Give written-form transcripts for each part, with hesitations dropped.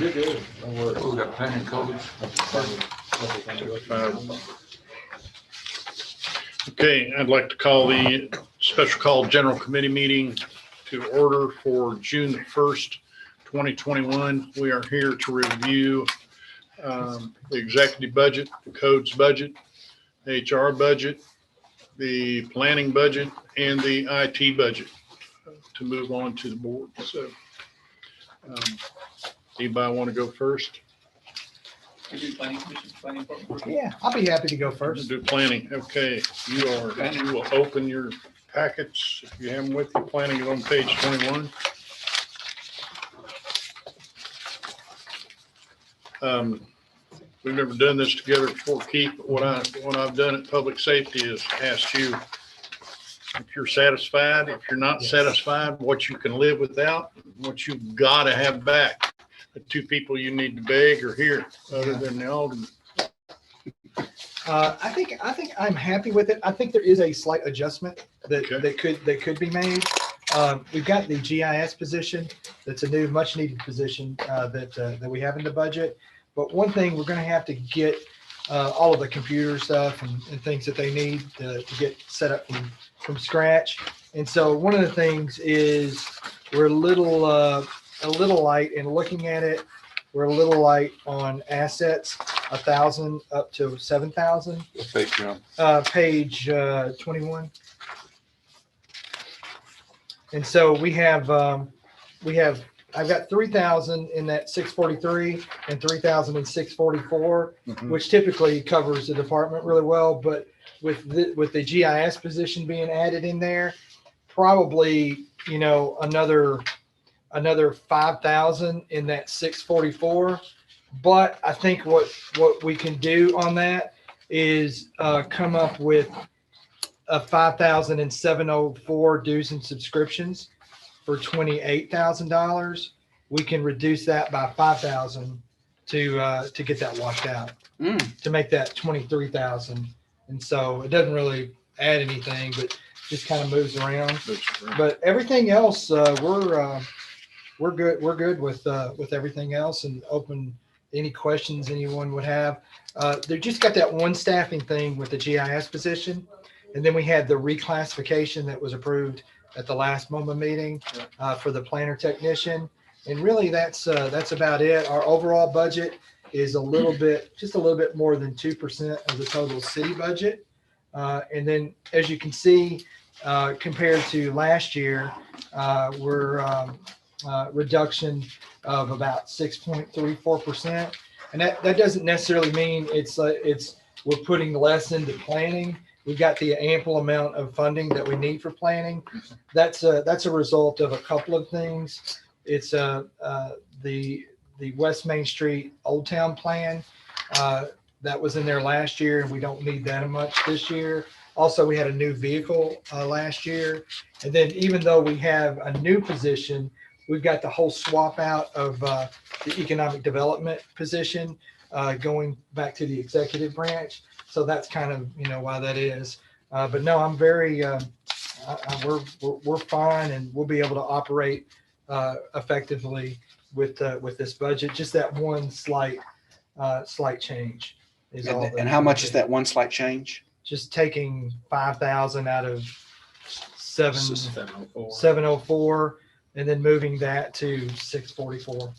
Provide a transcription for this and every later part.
You're good. Don't worry. We got planning codes. Okay, I'd like to call the special call general committee meeting to order for June the 1st, 2021. We are here to review the executive budget, the codes budget, the HR budget, the planning budget, and the IT budget to move on to the board. So anybody want to go first? Yeah, I'll be happy to go first. Do planning. Okay, you will open your packets, if you have them with you. Planning is on page 21. We've never done this together before, Keith, but what I've done at public safety is asked you if you're satisfied, if you're not satisfied, what you can live without, what you've got to have back. The two people you need to beg are here, other than the alderman. I think I'm happy with it. I think there is a slight adjustment that could be made. We've got the GIS position. That's a new, much needed position that we have in the budget. But one thing, we're going to have to get all of the computer stuff and things that they need to get set up from scratch. And so one of the things is we're a little light in looking at it. We're a little light on assets, 1,000 up to 7,000. What page you on? Page 21. And so I've got 3,000 in that 643 and 3,000 in 644, which typically covers the department really well. But with the GIS position being added in there, probably, another 5,000 in that 644. But I think what we can do on that is come up with a 5,000 in 704 dues and subscriptions for $28,000. We can reduce that by 5,000 to get that washed out, to make that 23,000. And so it doesn't really add anything, but just kind of moves around. But everything else, we're good. We're good with everything else, and open any questions anyone would have. They just got that one staffing thing with the GIS position, and then we had the reclassification that was approved at the last MoMA meeting for the planner technician, and really that's about it. Our overall budget is just a little bit more than 2% of the total city budget, and then as you can see, compared to last year, we're reduction of about 6.34%, and that doesn't necessarily mean it's we're putting less into planning. We've got the ample amount of funding that we need for planning. That's a result of a couple of things. It's the West Main Street Old Town plan that was in there last year, and we don't need that much this year. Also, we had a new vehicle last year, and then even though we have a new position, we've got the whole swap out of the economic development position going back to the executive branch. So that's kind of, why that is. But no, I'm very, we're fine, and we'll be able to operate effectively with this budget. Just that one slight change is all. And how much is that one slight change? Just taking 5,000 out of 704 and then moving that to 644.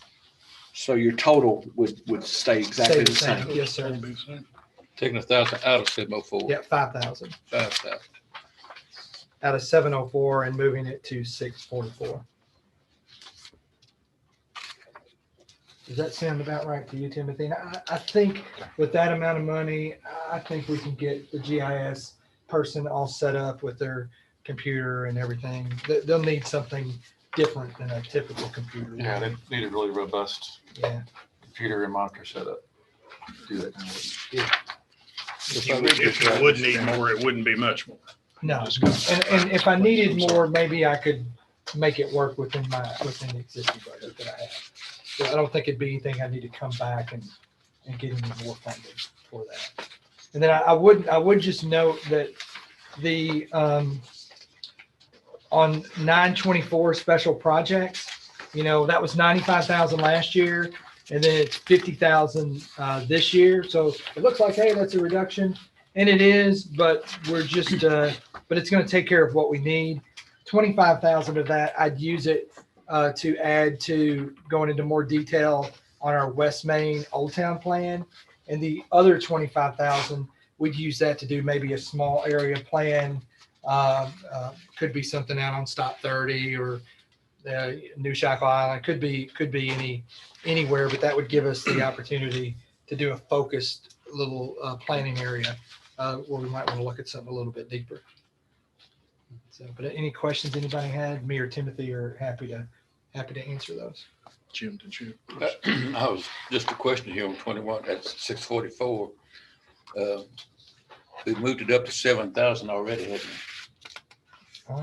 So your total would stay exactly the same. Yes, sir. Taking 1,000 out of 704. Yeah, 5,000 5,000. out of 704 and moving it to 644. Does that sound about right to you, Timothy? I think with that amount of money, I think we can get the GIS person all set up with their computer and everything. They'll need something different than a typical computer. Yeah, they need a really robust computer and monitor setup to do that kind of work. If you would need more, it wouldn't be much more. No, and if I needed more, maybe I could make it work within the existing budget that I have. So I don't think it'd be anything I need to come back and get any more funding for that. And then I would just note that the on 924 special projects, You know, that was 95,000 last year, and then it's 50,000 this year. So it looks like, hey, that's a reduction, and it is, but we're just, but it's going to take care of what we need. 25,000 of that, I'd use it to add to going into more detail on our West Main Old Town plan, and the other 25,000, we'd use that to do maybe a small area plan. Could be something out on Stop 30 or New Shackle Island. Could be anywhere, but that would give us the opportunity to do a focused little planning area where we might want to look at something a little bit deeper. So, but any questions anybody had, me or Timothy are happy to answer those. Jim, did you? I was just a question here on 21 at 644. We moved it up to 7,000 already, haven't No,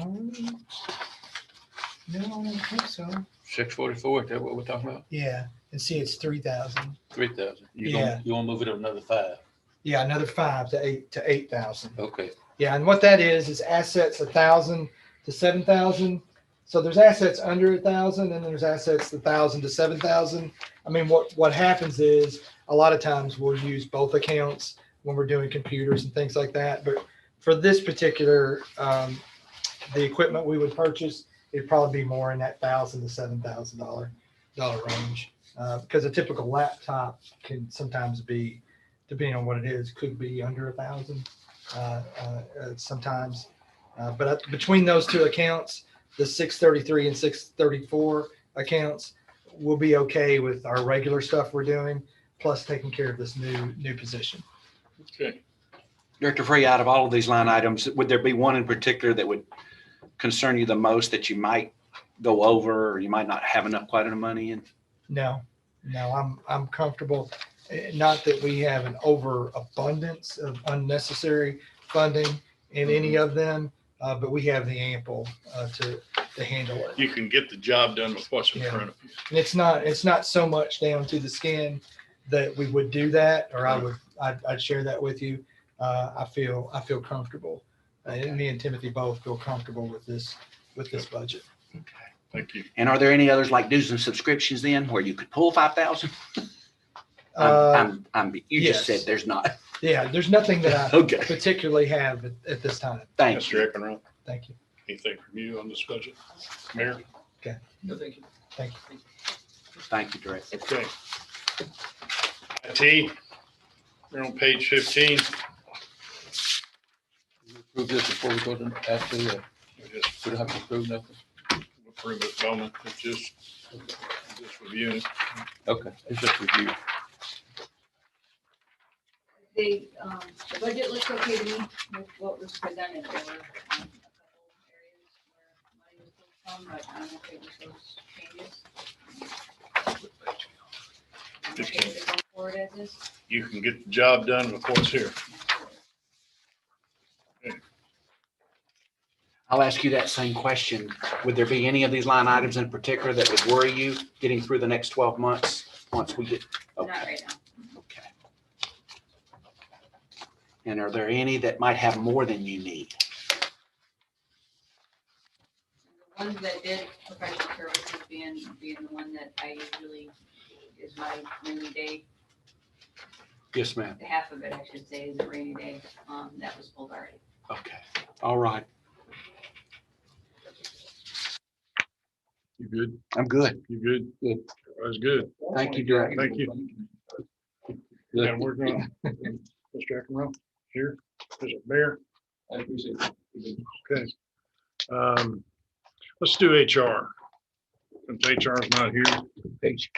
I don't think so. we? 644, is that what we're talking about? Yeah, and see, it's 3,000. 3,000. Yeah. You want to move it up another 5? Yeah, another 5 to 8,000. Okay. Yeah, and what that is assets 1,000 to 7,000. So there's assets under 1,000, and there's assets 1,000 to 7,000. I mean, what happens is a lot of times we'll use both accounts when we're doing computers and things like that. But for this particular, the equipment we would purchase, it'd probably be more in that $1,000 to $7,000 range, because a typical laptop can sometimes be, depending on what it is, could be under 1,000 sometimes. But between those two accounts, the 633 and 634 accounts, will be okay with our regular stuff we're doing, plus taking care of this new position. Okay. Director Free, out of all of these line items, would there be one in particular that would concern you the most that you might go over, or you might not have quite enough money in? No, I'm comfortable. Not that we have an overabundance of unnecessary funding in any of them, but we have the ample to handle it. You can get the job done with what's in Yeah. front of you. And it's not so much down to the skin that we would do that, or I'd share that with you. I feel comfortable. And me and Timothy both feel comfortable with this budget. Thank you. And are there any others like dues and subscriptions then where you could pull 5,000? You just yes. said there's not. Yeah, there's nothing that I Okay. particularly have at this time. Thank you. Mr. Eckenrose, Thank you. anything from you on this budget? Mayor? No, thank you. Thank you. Thank you, Director. Okay. IT, we're on page 15. Approve this before we go to after, We just we don't have to approve nothing. approve it, Bowman. It's just reviewing it. Okay, it's just review. The budget looks okay to me with what was presented. There were a couple areas where money was pulled from, but I'm okay with those changes. I'm okay with it going forward as is. You can get the job done with what's here. I'll ask you that same question. Would there be any of these line items in particular that would worry you getting through the next 12 months once we get? Not Okay. right now. Okay. And are there any that might have more than you need? The ones that did professional services being the one that I usually is my rainy day. Yes, ma'am. Half of it, I should say, is a rainy day. That was pulled already. Okay. All right. You good? I'm good. You good? Good. That's good. Thank you, Director. Thank you. And we're going, Mr. Eckenrose, here, Mr. Mayor. I appreciate it. Okay. Let's do HR. Since HR is not here. Page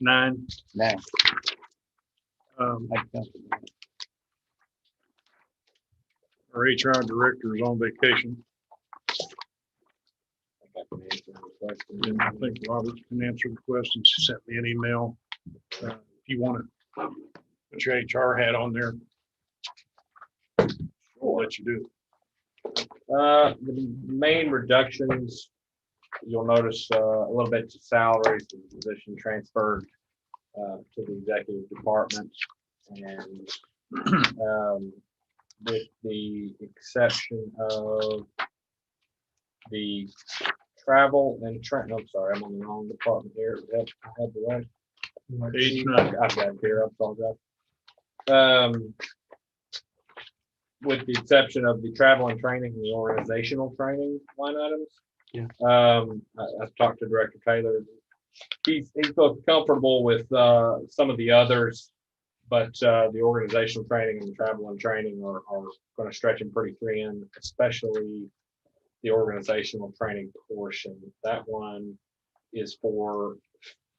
9. Our HR director is on vacation. And I think Robert can answer the questions. He sent me an email. If you want to put your HR hat on there, we'll let you do it. The main reductions, you'll notice a little bit to salaries, the position transferred to the executive department. And with the exception of the travel and I'm sorry, I'm on the wrong department here. I had the right. Page 9. I've got it here, I apologize. With the exception of the travel and training and the organizational training line items. Yeah. I've talked to Director Taylor. He feels comfortable with some of the others, but the organizational training and the travel and training are going to stretch him pretty thin, especially the organizational training portion. That one is for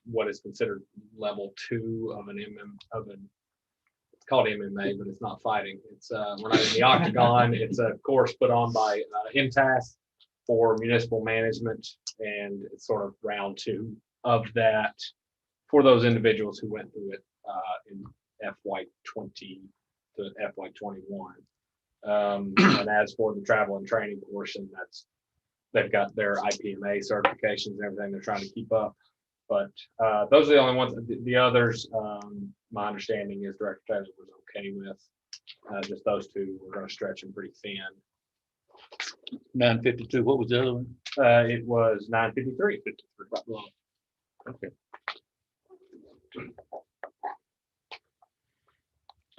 what is considered level 2 of it's called MMA, but it's not fighting. It's we're not in the octagon. It's a course put on by MTAS for municipal management, and it's sort of round 2 of that for those individuals who went through it in FY20 to FY21. And as for the travel and training portion, they've got their IPMA certifications and everything they're trying to keep up. But those are the only ones. The others, my understanding is Director Taylor was okay with. Just those two, we're going to stretch them pretty thin. 952, what was the other one? It was 953. Right below. Okay.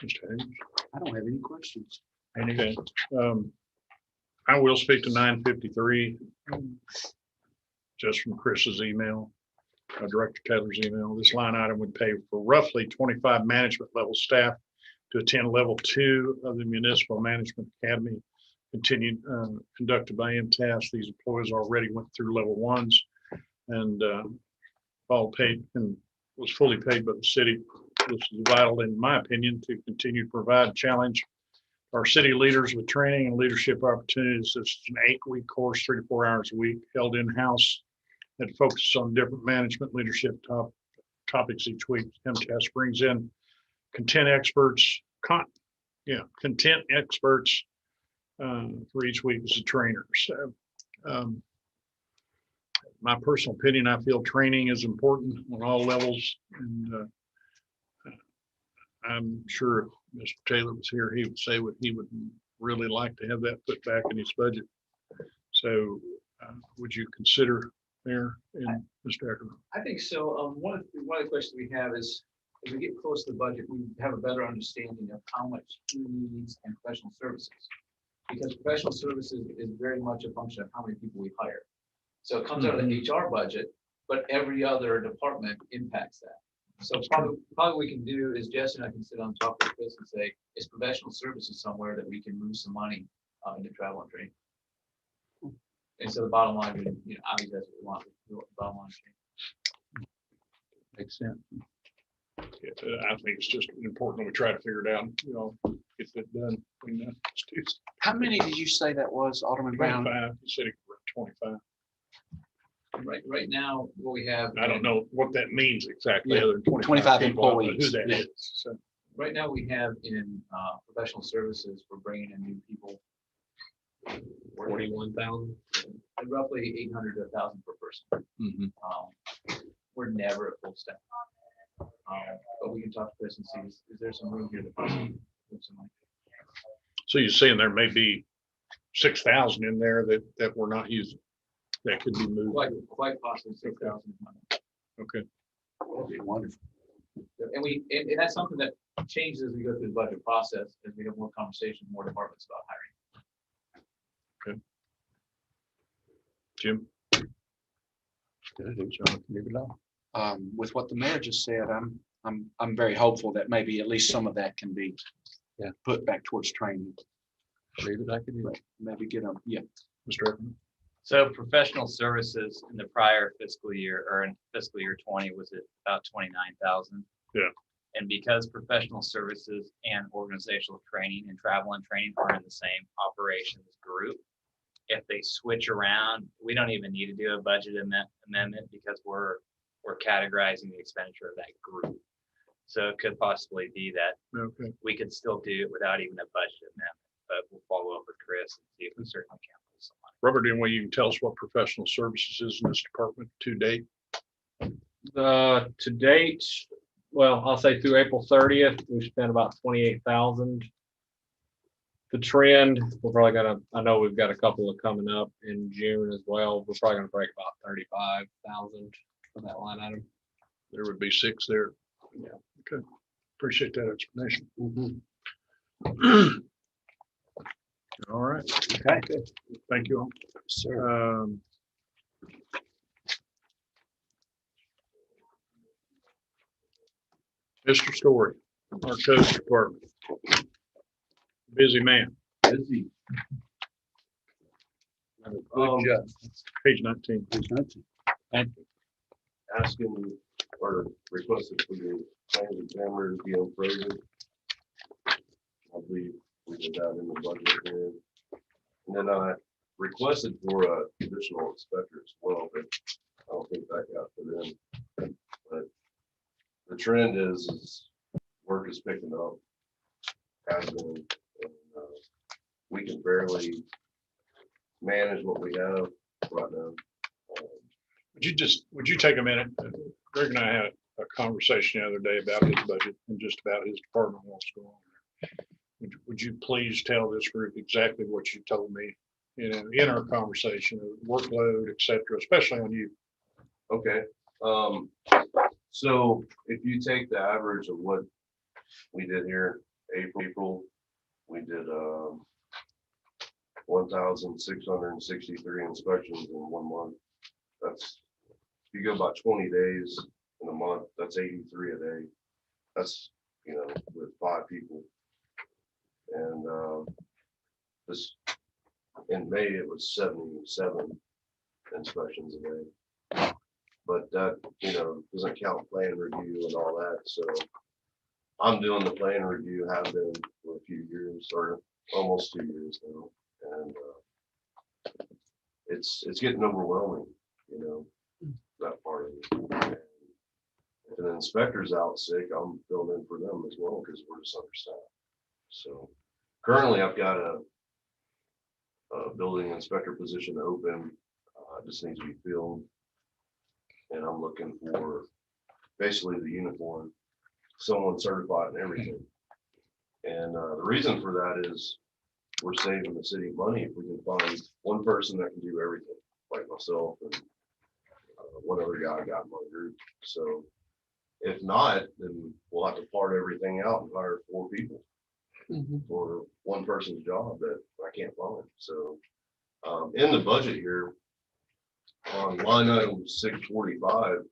Mr. Haynes? I don't have any questions. Okay. I will speak to 953. Just from Chris's email, Director Taylor's email. This line item would pay for roughly 25 management level staff to attend level 2 of the Municipal Management Academy continued conducted by MTAS. These employees already went through level 1s and all paid and was fully paid by the city. This is vital, in my opinion, to continue to provide challenge our city leaders with training and leadership opportunities. This is an 8-week course, 3 to 4 hours a week, held in-house that focuses on different management leadership topics each week. MTAS brings in content experts for each week as a trainer. So my personal opinion, I feel training is important on all levels, and I'm sure if Mr. Taylor was here, he would say what he would really like to have that put back in his budget. So would you consider, Mayor and Mr. Ackerman? I think so. One of the questions we have is, as we get close to the budget, we have a better understanding of how much he needs in professional services. Because professional services is very much a function of how many people we hire. So it comes out of the HR budget, but every other department impacts that. So probably what we can do is Jesse and I can sit on top of this and say, is professional services somewhere that we can move some money into travel and training? And so the bottom line, obviously that's what we want. We want the bottom line. Makes sense. Yeah, I think it's just important that we try to figure it out, get that done. How many did you say that was, Alderman Brown? 25, he said it was 25. Right now, what we have. I don't know what that means exactly, Yeah, other than 25 people, I don't know employees. who that Yeah. is. So, Right now, we have in professional services, we're bringing in new people. 41,000. Roughly 800 to 1,000 per person. We're never at full staff. But we can talk to Chris and see, is there some room here to possibly move some money? so you're saying there may be 6,000 in there that we're not using, that could be moved. Quite possibly 6,000 money. Okay. That'd be wonderful. And that's something that changes as we go through the budget process, as we have more conversations, more departments about hiring. Jim? With what the mayor just said, I'm very hopeful that maybe at least some of that can be put back towards training. Maybe get them, Mr. Ackerman? So professional services in the prior fiscal year, or in fiscal year 20, was at about 29,000. Yeah. And because professional services and organizational training and travel and training are in the same operations group, if they switch around, we don't even need to do a budget amendment because we're categorizing the expenditure of that group. So it could possibly be that Okay. we could still do it without even a budget amendment, but we'll follow up with Chris and see if we certainly can pull some money. Robert, any way you can tell us what professional services is in this department to date? To date, well, I'll say through April 30th, we spent about 28,000. the trend, we're probably gonna, I know we've got a couple of coming up in June as well. We're probably gonna break about 35,000 for that line item. There would be 6 there. Yeah. Okay. Appreciate that explanation. All right. Okay. Thank you all. Sir. Mr. Story, our code department. Busy man. Busy. Good job. Page 19. Asking or requested for the plans examiner to be unfrozen. I believe we did that in the budget here. And then I requested for a additional inspector as well, but I don't think that got put in. But the trend is work is picking up. Has been. And, we can barely manage what we have right now. Would you take a minute? Greg and I had a conversation the other day about his budget and just about his department, what's going on there. Would you please tell this group exactly what you told me in our conversation, workload, et cetera, especially on you? Okay, so if you take the average of what we did here, April, we did 1,663 inspections in 1 month. That's, if you go about 20 days in a month, that's 83 a day. That's, with 5 people. And this, in May, it was 77 inspections a day. But that, doesn't count plan review and all that. So I'm doing the plan review, have been for a few years, or almost 2 years now. And it's getting overwhelming, that part of it. And if an inspector's out sick, I'm filling in for them as well because we're just understaffed. So currently I've got a building inspector position open, just needs to be filled. And I'm looking for basically the uniform, someone certified and everything. And the reason for that is we're saving the city money if we can find one person that can do everything, like myself and one other guy I got in my group. So if not, then we'll have to part everything out and hire 4 people for one person's job that I can't find. So in the budget here, on line item 645,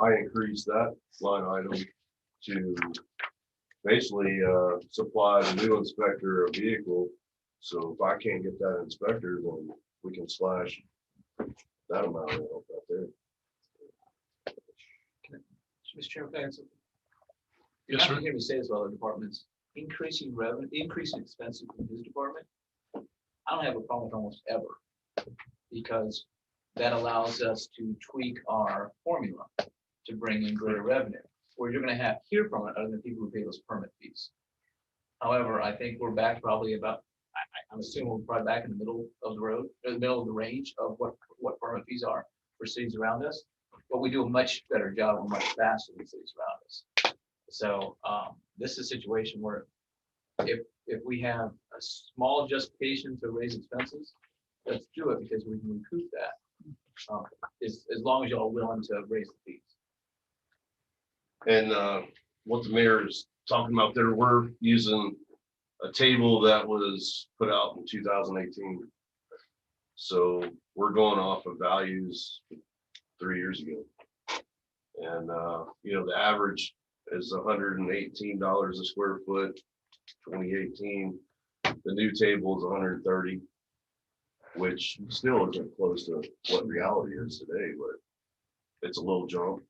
I increased that line item to basically supply the new inspector a vehicle. So if I can't get that inspector, then we can slash that amount of help out there. Mr. Chairman, can I answer? Yes, I sir. can hear me say as well, the department's increasing revenue, increasing expenses in his department. I don't have a problem with almost ever, because that allows us to tweak our formula to bring in greater revenue. Where you're going to hear from it other than people who pay those permit fees. However, I think we're back probably about, I'm assuming we're probably back in the middle of the road, or the middle of the range of what permit fees are for cities around us. But we do a much better job and much faster than cities around us. So this is a situation where if we have a small justification to raise expenses, let's do it because we can recoup that. As long as y'all are willing to raise the fees. And what the mayor is talking about there, we're using a table that was put out in 2018. So we're going off of values 3 years ago. And, the average is $118 a square foot, 2018. The new table is 130, which still isn't close to what reality is today, but it's a little jump.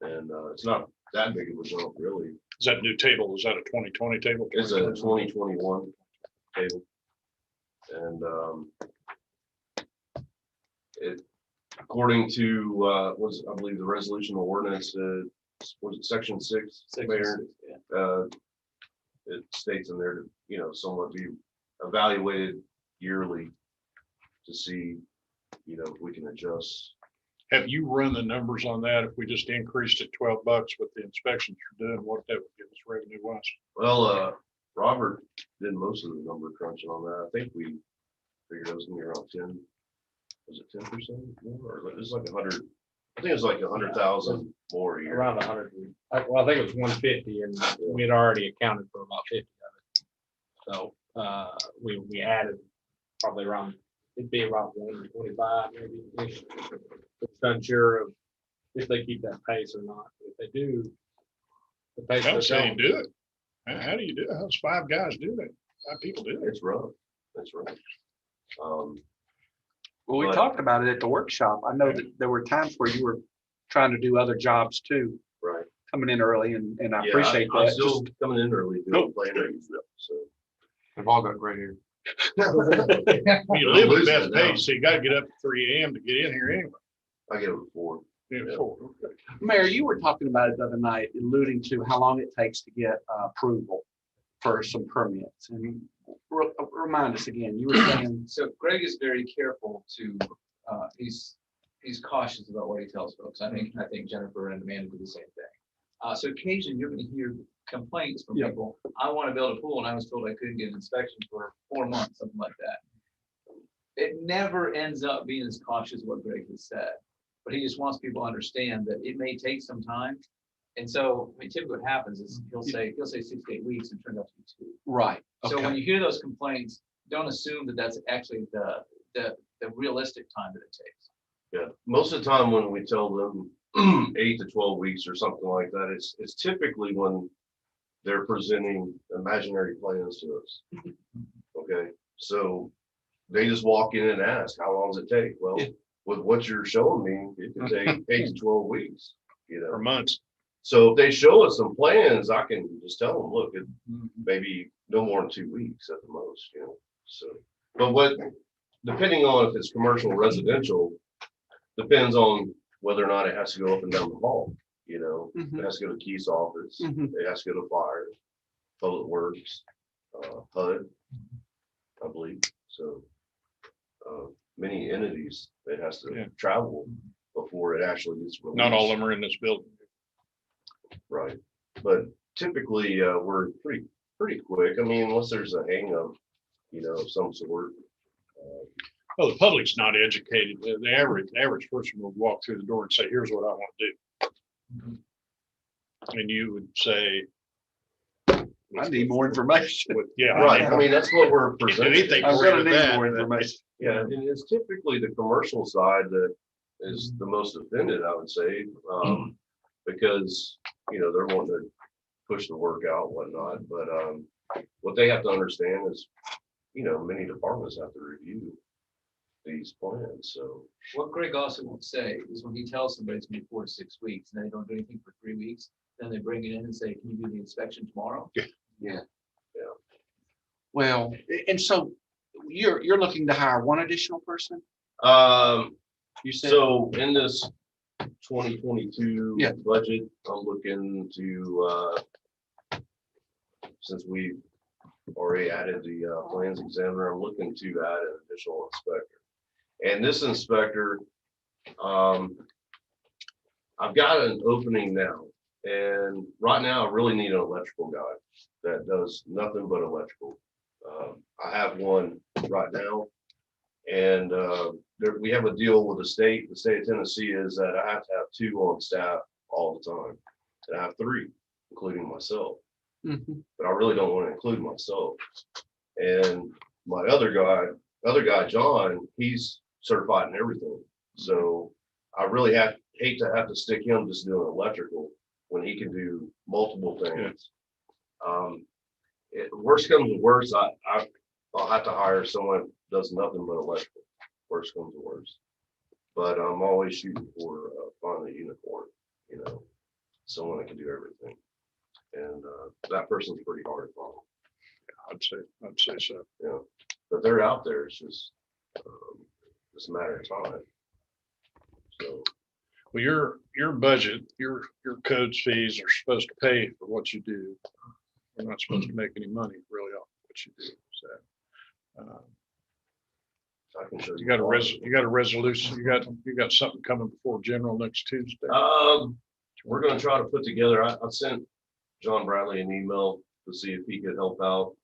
And it's not that big of a jump, really. Is that new table? Is that a 2020 table? It's a 2021 table. And it, according to, I believe the resolution of ordinance, was it section 6, Mayor? It states in there to, somewhat be evaluated yearly to see, if we can adjust. Have you run the numbers on that? If we just increased it $12 with the inspections you're doing, what that would give us revenue wise? Well, Robert did most of the number crunching on that. I think we figured it was gonna be around 10. Was it 10% more, or it was like 100? I think it was like 100,000 more a year. Around 100. Well, I think it was 150, and we had already accounted for about 50 of it. So we added probably around, it'd be around 125 maybe. It's unsure of if they keep that pace or not. If they do, the pace I'm they're saying going- do it. How do you do it? How's 5 guys do that? 5 people do it? It's rough. That's right. Well, we But- talked about it at the workshop. I know that there were times where you were trying to do other jobs too, Right. coming in early, and I Yeah, appreciate I'm that. still Just- coming in early doing planning, so. They've all got gray hair. You live with Beth Page, so you gotta get up at 3 AM to get in here anyway. I get it before. Yeah, Yeah. 4, okay. Mayor, you were talking about it the other night, alluding to how long it takes to get approval for some permits. And remind us again, you were saying, So Greg is very careful to, he's cautious about what he tells folks. I think Jennifer and Amanda do the same thing. So occasionally you're gonna hear complaints from Yeah. people. I want to build a pool and I was told I couldn't get an inspection for 4 months, something like that. It never ends up being as cautious as what Greg has said, but he just wants people to understand that it may take some time. And so, I mean, typically what happens is he'll say 6 to 8 weeks and it turns out to be 2. right, So when okay, you hear those complaints, don't assume that that's actually the realistic time that it takes. Yeah, most of the time when we tell them 8 to 12 weeks or something like that, it's typically when they're presenting imaginary plans to us. Okay, so they just walk in and ask, how long does it take? Well, Yeah. with what you're showing me, it can take 8 to 12 weeks, you For know? months. So if they show us some plans, I can just tell them, look, it maybe no more than 2 weeks at the most, you know, so. But depending on if it's commercial, or residential, depends on whether or not it has to go up and down the hall, you know? Mhm. It has to go to Keith's office, Mhm. it has to go to fire, public works, HUD, I believe, so. Many entities, it has Yeah. to travel before it actually gets released. Not all of them are in this building. Right, but typically, we're pretty quick. I mean, unless there's a hang up, you know, of some sort. Well, the public's not educated. The average person will walk through the door and say, here's what I want to do. And you would say. I need more information. Yeah. Right, I mean, that's what we're Can't do presenting. anything I'm for you gonna with need that, more but- information. Yeah, and it's typically the commercial side that is the most offended, I would say. Because, you know, they're wanting to push the work out and whatnot, but what they have to understand is, you know, many departments have to review these plans, so. What Greg also won't say is when he tells somebody it's gonna be 4 to 6 weeks, and they don't do anything for 3 weeks, then they bring it in and say, can you do the inspection tomorrow? Well, and so you're looking to hire one additional person? You said, So in this 2022 Yeah. budget, I'm looking to, since we already added the plans examiner, I'm looking to add an additional inspector. And this inspector, I've got an opening now. And right now, I really need an electrical guy that does nothing but electrical. I have one right now. And we have a deal with the state of Tennessee is that I have to have 2 on staff all the time. And I have 3, including myself, Mhm. but I really don't want to include myself. And my other guy, John, he's certified in everything. So I really hate to have to stick him just doing electrical when he can do multiple things. Worst comes to worst, I'll have to hire someone that does nothing but electrical. Worst comes to worst. But I'm always shooting for finding a unicorn, you know, someone that can do everything. And that person's pretty hard to find, I'd say so. you know, but they're out there. It's just a matter of time. So, Well, your budget, your codes fees are supposed to pay for what you do. You're not supposed to make any money really off what you do. So I can show you. you got a resolution, you got something coming before general next Tuesday. We're gonna try to put together, I sent John Bradley an email to see if he could help out,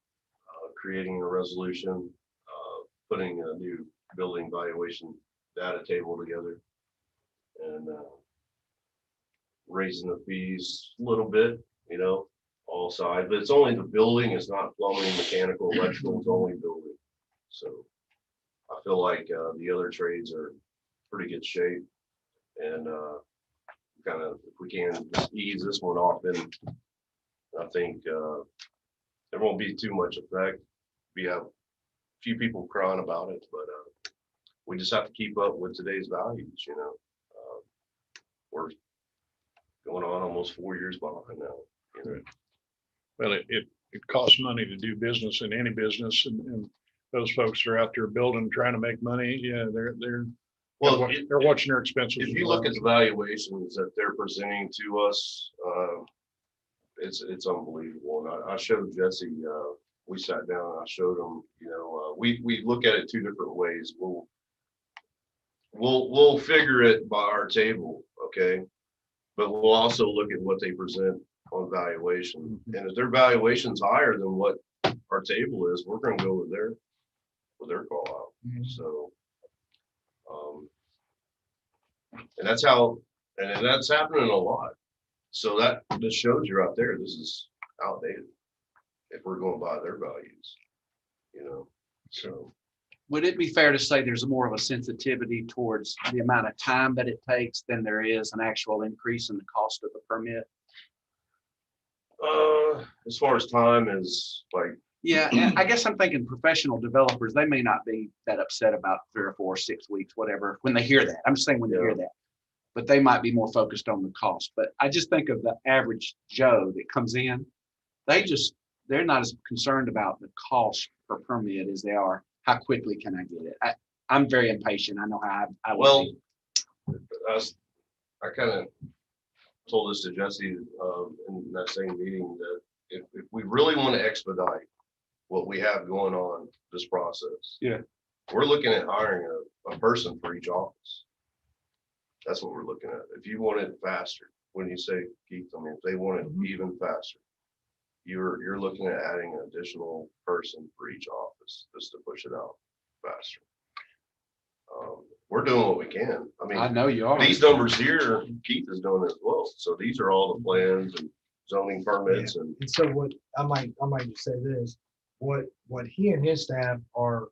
creating a resolution, putting a new building valuation data table together, and raising the fees a little bit, you know, all sides, but it's only the building, it's not plumbing, mechanical, electrical, it's only building. So I feel like the other trades are pretty good shape, and kind of, if we can just ease this one off, then I think there won't be too much effect. We have a few people crying about it, but we just have to keep up with today's values, you know. We're going on almost 4 years behind now. You know? Well, it costs money to do business in any business, and those folks that are out there building, trying to make money, yeah, they're watching their expenses. If you look at the valuations that they're presenting to us, it's unbelievable. And I showed Jesse, we sat down and I showed him, you know, we look at it two different ways. We'll figure it by our table, okay? But we'll also look at what they present on valuation. And if their valuation's higher than what our table is, we're gonna go with their call out. So, and that's how, and that's happening a lot. So that just shows you right there, this is outdated if we're going by their values, you know, so. Would it be fair to say there's more of a sensitivity towards the amount of time that it takes than there is an actual increase in the cost of the permit? As far as time is like, Yeah, and I guess I'm thinking professional developers, they may not be that upset about 3 or 4, 6 weeks, whatever, when they hear that. I'm just saying when they hear that. But they might be more focused on the cost. But I just think of the average Joe that comes in, they're not as concerned about the cost per permit as they are, how quickly can I get it? I'm very impatient. I know how I will be. I kind of told this to Jesse in that same meeting, that if we really want to expedite what we have going on this process, we're looking at hiring a person for each office. That's what we're looking at. If you want it faster, when you say Keith, I mean, if they want it even faster, you're looking at adding an additional person for each office just to push it out faster. We're doing what we can. I mean, I know you are. These numbers here, Keith is doing as well. So these are all the plans and zoning permits and. And so what I might just say this, what he and his staff are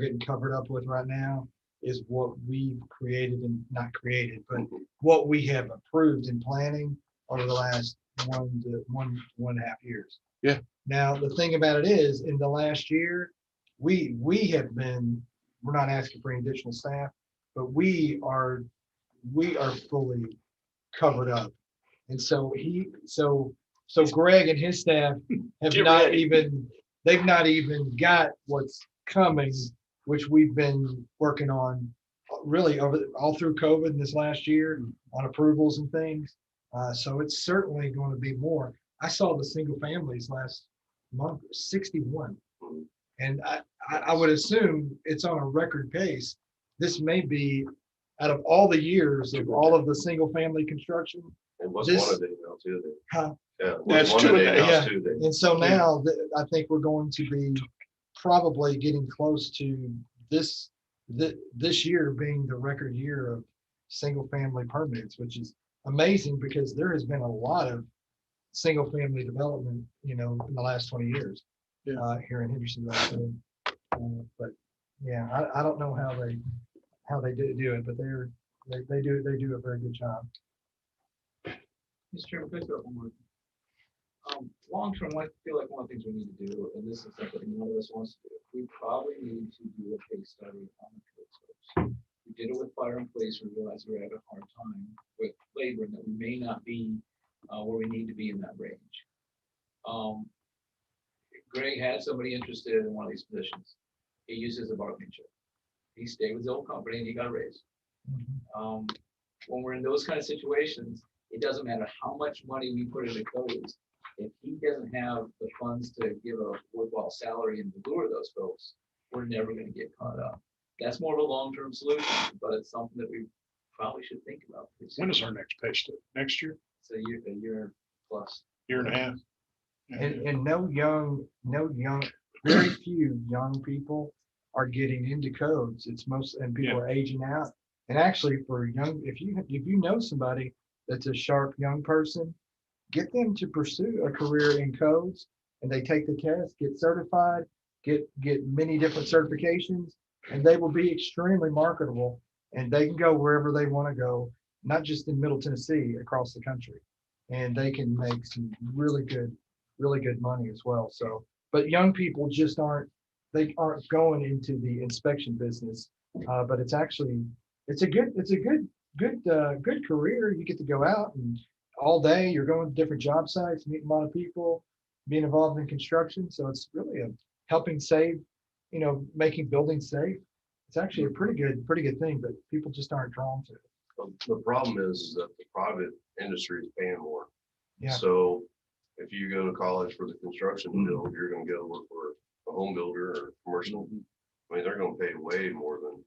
getting covered up with right now is what we've created, and not created, but what we have approved in planning over the last one and a half years. Yeah. Now, the thing about it is, in the last year, we're not asking for any additional staff, but we are fully covered up. And so Greg and his staff have they've not even got what's coming, which we've been working on really all through COVID and this last year on approvals and things. So it's certainly going to be more. I saw the single families last month, 61. And I would assume it's on a record pace. This may be, out of all the years of all of the single family construction. It was one a day now too. Huh? Yeah. That's one 2 a a day, day. now Yeah. it's 2 a day. And so now I think we're going to be probably getting close to this year being the record year of single family permits, which is amazing because there has been a lot of single family development, in the last 20 years here in Hendersonville. So, but yeah, I don't know how they do it, but they do a very good job. Mr. Chairman, could I throw one more? Long term, I feel like one of the things we need to do, and this is something none of us wants to do, we probably need to do a case study on the code source. We did it with fire and police. We realized we had a hard time with labor and that we may not be where we need to be in that range. Greg had somebody interested in one of these positions. He used it as a bargaining chip. He stayed with his old company and he got a raise. When we're in those kind of situations, it doesn't matter how much money we put into codes. If he doesn't have the funds to give a worthwhile salary and to lure those folks, we're never going to get caught up. That's more of a long-term solution, but it's something that we probably should think about. When is our next pay stub? Next year? It's a year plus. Year and a half? And very few young people are getting into codes. It's most, and people are aging out. And actually for young, if you know somebody that's a sharp young person, get them to pursue a career in codes, and they take the test, get certified, get many different certifications, and they will be extremely marketable, and they can go wherever they want to go, not just in Middle Tennessee, across the country. And they can make some really good money as well. So, but young people just aren't going into the inspection business. But it's actually, it's a good career. You get to go out and all day you're going to different job sites, meeting a lot of people, being involved in construction. So it's really helping save, making buildings safe. It's actually a pretty good thing, but people just aren't drawn to it. The problem is that the private industry is paying more. Yeah. So if you go to college for the construction field, you're going to go work for a home builder or commercial. I mean, they're going to pay way more than,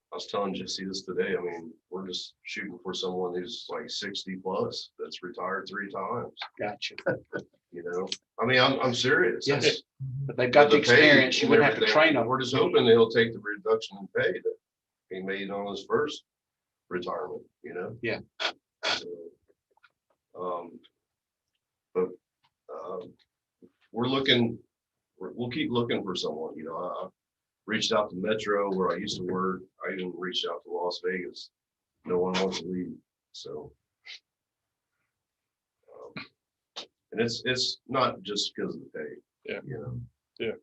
I was telling Jesse this today. I mean, we're just shooting for someone who's like 60 plus that's retired 3 times. Gotcha. I mean, I'm serious. Yes. But they've got the experience. You wouldn't have to train them. We're just hoping they'll take the reduction in pay that he made on his first retirement, Yeah. So, but we'll keep looking for someone. I reached out to Metro where I used to work. I even reached out to Las Vegas. No one wants to leave. So, and it's not just because of the pay. Yeah.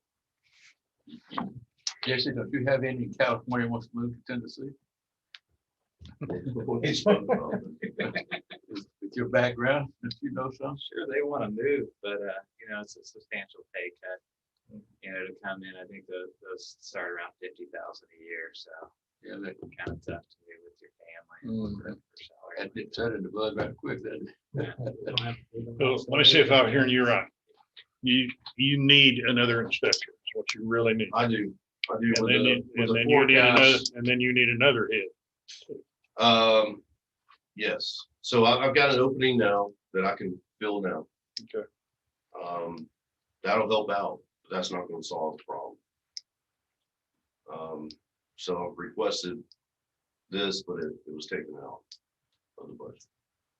Jesse, don't you have any California wants to move to Tennessee? With your background, if you know some. Sure, they want to move, but it's a substantial pay cut. To come in, I think those start around 50,000 a year. So Yeah, that kind of tough to do with your family. Mhm. and for salary. nipped that in the bud right quick, then. So let me see if I'm hearing you right. You need another inspector. Is what you really need. I do. And With then the- you with the need another, forecast. and then you need another head. Yes, so I've got an opening now that I can fill now. Okay. That'll help out, but that's not gonna solve the problem. So I've requested this, but it was taken out of the budget.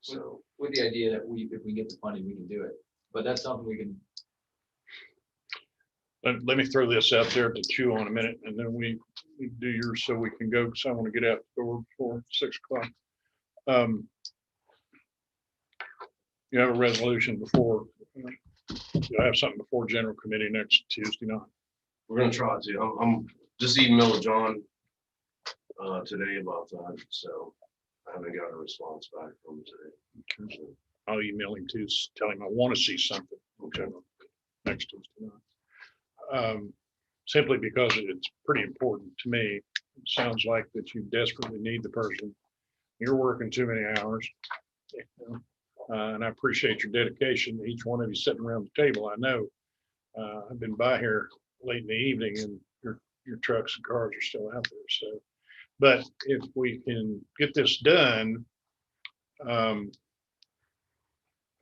So, With the idea that if we get the funding, we can do it, but that's something we can. Let me throw this out there to chew on a minute, and then we do yours so we can go, because I want to get out the door before 6 o'clock. You have a resolution before, you have something before general committee next Tuesday night. we're gonna try to, I'm just emailed John today about that, so I haven't got a response back from him today. So, I'll email him too, tell him I want to see something in general next Tuesday night. Simply because it's pretty important to me. It sounds like that you desperately need the person. You're working too many hours. And I appreciate your dedication. Each one of you sitting around the table, I know. I've been by here late in the evening and your trucks and cars are still out there, so. But if we can get this done, I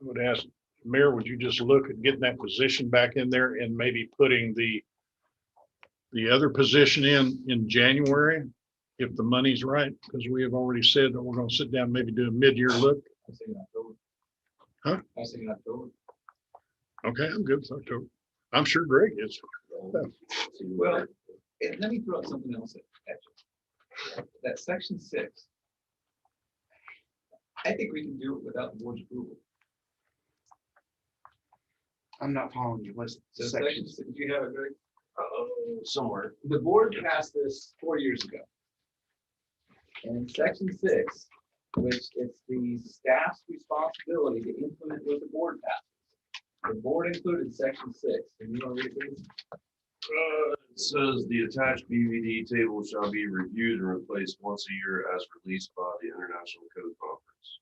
would ask, Mayor, would you just look at getting that position back in there and maybe putting the other position in January, if the money's right, because we have already said that we're gonna sit down, and maybe do a mid-year look. I was thinking October. Huh? I was thinking October. Okay, I'm good with October. I'm sure Greg is. Well, and let me throw out something else at you. That section 6. I think we can do it without the board's approval. I'm not following you. What's So the section section? 6, do you have it, Greg? somewhere. The board passed this 4 years ago. And in section 6, which it's the staff's responsibility to implement what the board passes. The board included section 6. And you want to read it, please? It says the attached BVD table shall be reviewed and replaced once a year as released by the International Code Conference.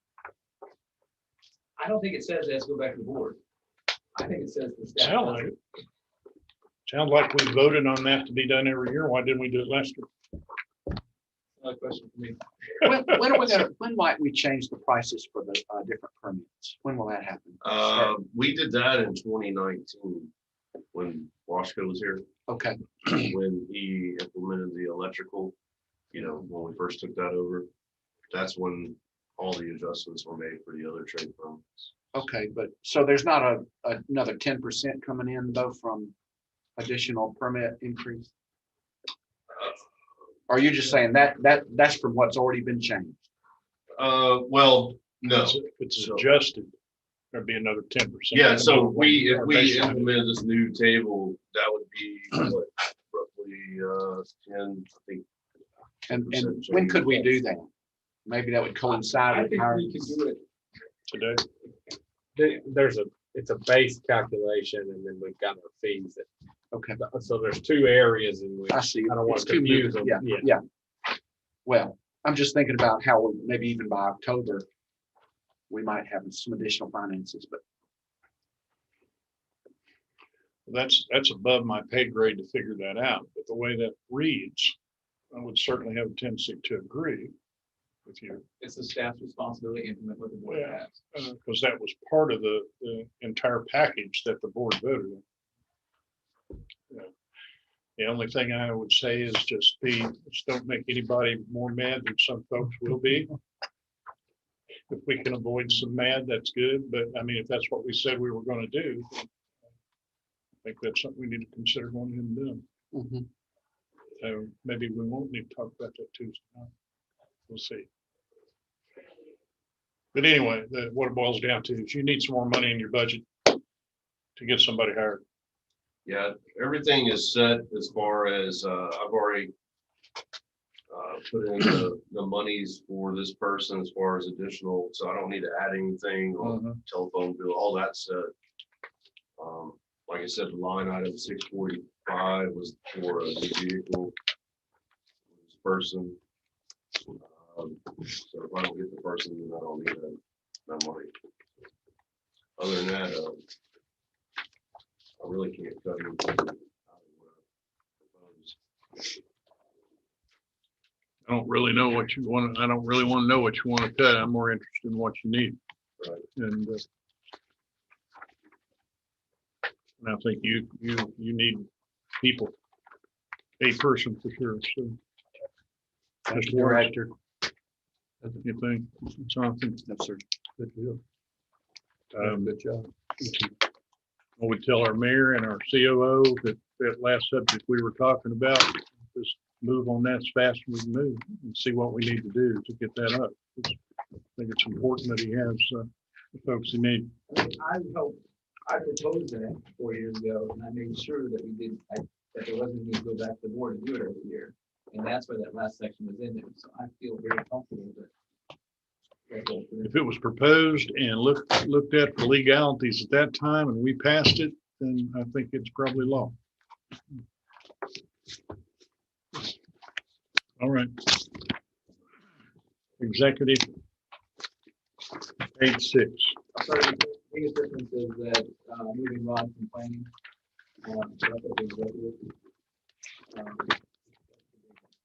I don't think it says it has to go back to the board. I think it says the staff. Sound like it. Sounds like we voted on that to be done every year. Why didn't we do it last year? Another question for me. When might we change the prices for the different permits? When will that happen? We did that in 2019 when Washco was here, Okay, when he implemented the electrical, when we first took that over. That's when all the adjustments were made for the other trade firms. okay, but so there's not another 10% coming in though from additional permit increase? Or are you just saying that's from what's already been changed? Well, no. If it's So- adjusted, there'd be another 10%. Yeah, so if we Basically. implemented this new table, that would be what, roughly 10, I think. And 10% when could we change. do that? Maybe that would coincide I with think hiring. we can do it. Today, It's a base calculation and then we've got our fees. Okay, So there's two areas in which I I see. don't want It's to too confuse moving. them. Yeah. Well, I'm just thinking about how maybe even by October, we might have some additional finances, but that's above my pay grade to figure that out. But the way that reads, I would certainly have a tendency to agree with you. It's the staff's responsibility to implement what the board Yeah. has. Because that was part of the entire package that the board voted on. Yeah. The only thing I would say is just don't make anybody more mad than some folks will be. If we can avoid some mad, that's good, but I mean, if that's what we said we were gonna do, I think that's something we need to consider going ahead and doing. mhm. So maybe we won't need to talk about that Tuesday night. We'll see. But anyway, what it boils down to is you need some more money in your budget to get somebody hired. Yeah, everything is set as far as, I've already put in the monies for this person as far as additional, so I don't need to add anything or telephone bill, all that set. Like I said, the line item 645 was for a new vehicle. This person. So if I don't get the person, then I don't need that money. Other than that, I really can't cut anything out of what I proposed. I don't really know what you want. I don't really want to know what you want to cut. I'm more interested in what you need. Right. And I think you need people, a person for sure. So. Mr. Director. You think? Something? No, sir. Good deal. Good job. I would tell our mayor and our COO that last subject we were talking about, just move on that as fast as we can move and see what we need to do to get that up. I think it's important that he has the folks he needs. I proposed that 4 years ago, and I made sure that we did, that there wasn't need to go back to the board and do it every year. And that's where that last section was in there. So I feel very comfortable that. If it was proposed and looked at for legalities at that time and we passed it, then I think it's probably law. All right. Executive. Page 6. Sorry, the biggest difference is that moving Rod from planning.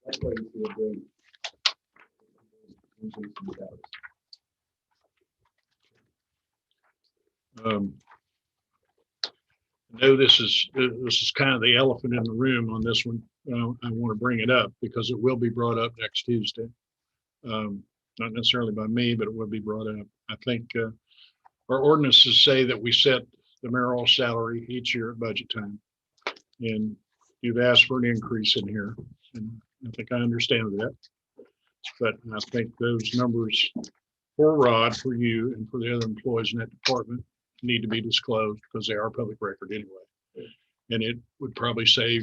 That's why you see a great increase in salaries. I know this is kind of the elephant in the room on this one. I want to bring it up because it will be brought up next Tuesday. Not necessarily by me, but it will be brought up. I think our ordinances say that we set the mayoral salary each year at budget time. And you've asked for an increase in here, and I think I understand that. But I think those numbers for Rod, for you, and for the other employees in that department need to be disclosed because they are public record anyway. And it would probably save,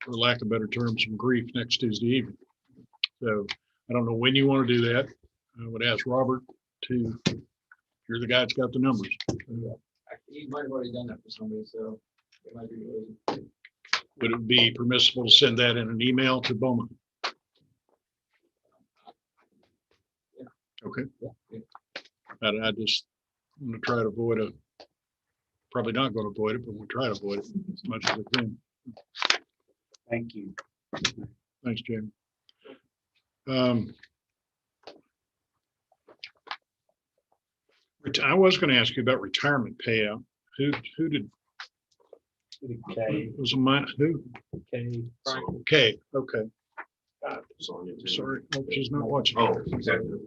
for lack of better terms, some grief next Tuesday evening. So I don't know when you want to do that. I would ask Robert to, you're the guy that's got the numbers. You might have already done that for somebody, so it might be really. Would it be permissible to send that in an email to Bowman? Yeah. Okay. Yeah. I just want to try to avoid probably not going to avoid it, but we'll try to avoid it as much as we can. Thank you. Thanks, Jamie. I was going to ask you about retirement payout. Who did, Okay, was a mine, who? okay. So Okay, okay. it's on you too. Sorry, hope she's not watching. Oh, exactly.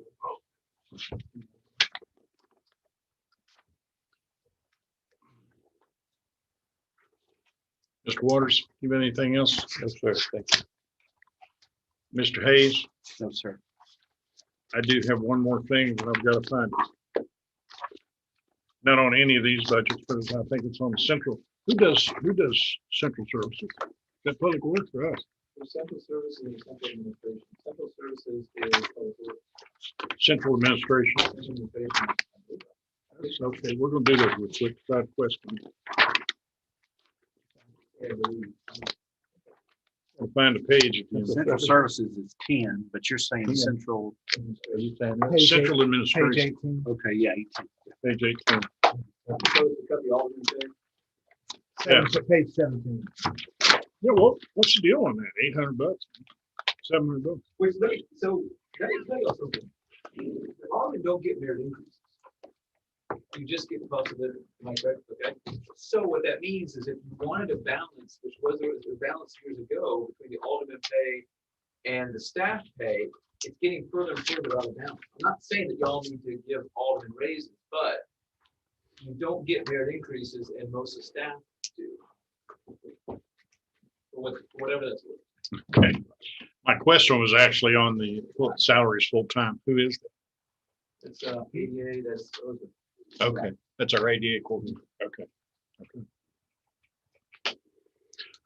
Mr. Waters, you have anything else? No, sir. Thank you. Mr. Hayes, No, sir. I do have one more thing that I've got to find. Not on any of these budgets, but I think it's on the central. Who does central services? Is that public works or us? For central services and central administration, central services is public works, Central administration. central administration. Okay, we're gonna do this real quick. Side question. Yeah, the- I'll find a page. again. Central services is 10, but you're saying central, Are you saying that? Page Central Page administration, 18. okay, yeah. 18. page 18. So to cut the Alderman thing, Page 17. Yeah, well, what's the deal on that? $800, $700? which they, so let me tell you something. The Alderman don't get merit increases. You just get the cost of living, am I correct? Okay, so what that means is if you wanted a balance, which was a balance years ago between the Alderman pay and the staff pay, it's getting further and further out of balance. I'm not saying that y'all need to give Alderman raises, but you don't get merit increases and most of staff do. Whatever that's worth. Okay. My question was actually on the salaries full-time. Who is that? It's ADA, that's. Okay, that's our ADA coordinator. Okay.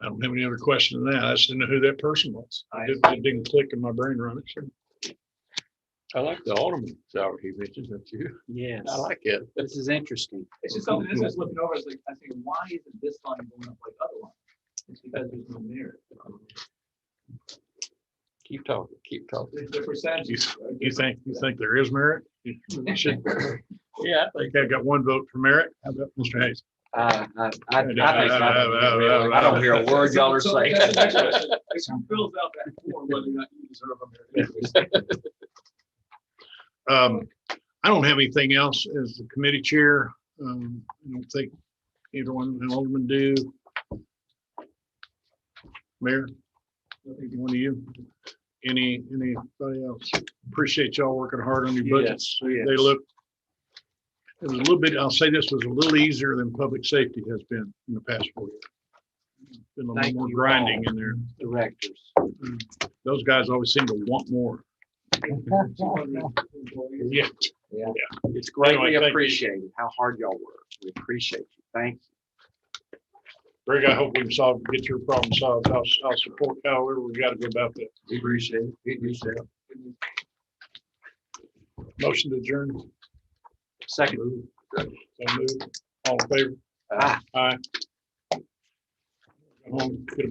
I don't have any other question than that. I just didn't know who that person was. It didn't click in my brain, right? I like the Alderman salary he mentioned, don't you? Yes. I like it. This is interesting. It's just something, as I was looking over, I was like, I think, why isn't this line going up like other lines? It's because there's no merit. Keep talking, keep talking. The percentage. You think there is merit? You should- Yeah, I think I got one vote for merit. How about Mr. Hayes? I don't hear a word y'all are saying. It's who fills out that form, whether or not you deserve a merit increase. I don't have anything else as the committee chair. I don't think either one of the aldermen do. Mayor, one of you, anybody else? Appreciate y'all working hard on your budgets. Yes. They look, it was a little bit, I'll say this was a little easier than public safety has been in the past 4 years. Been a little Thank more you grinding all. in there. Directors. Those guys always seem to want more. Yeah. It's greatly Anyway, thank you. appreciated how hard y'all work. We appreciate you. Thank you. Greg, I hope we can get your problem solved. I'll support however we got to go about that. We appreciate it. Motion to adjourn. Second. So moved. All in favor? Aye. Aye. Go home, get a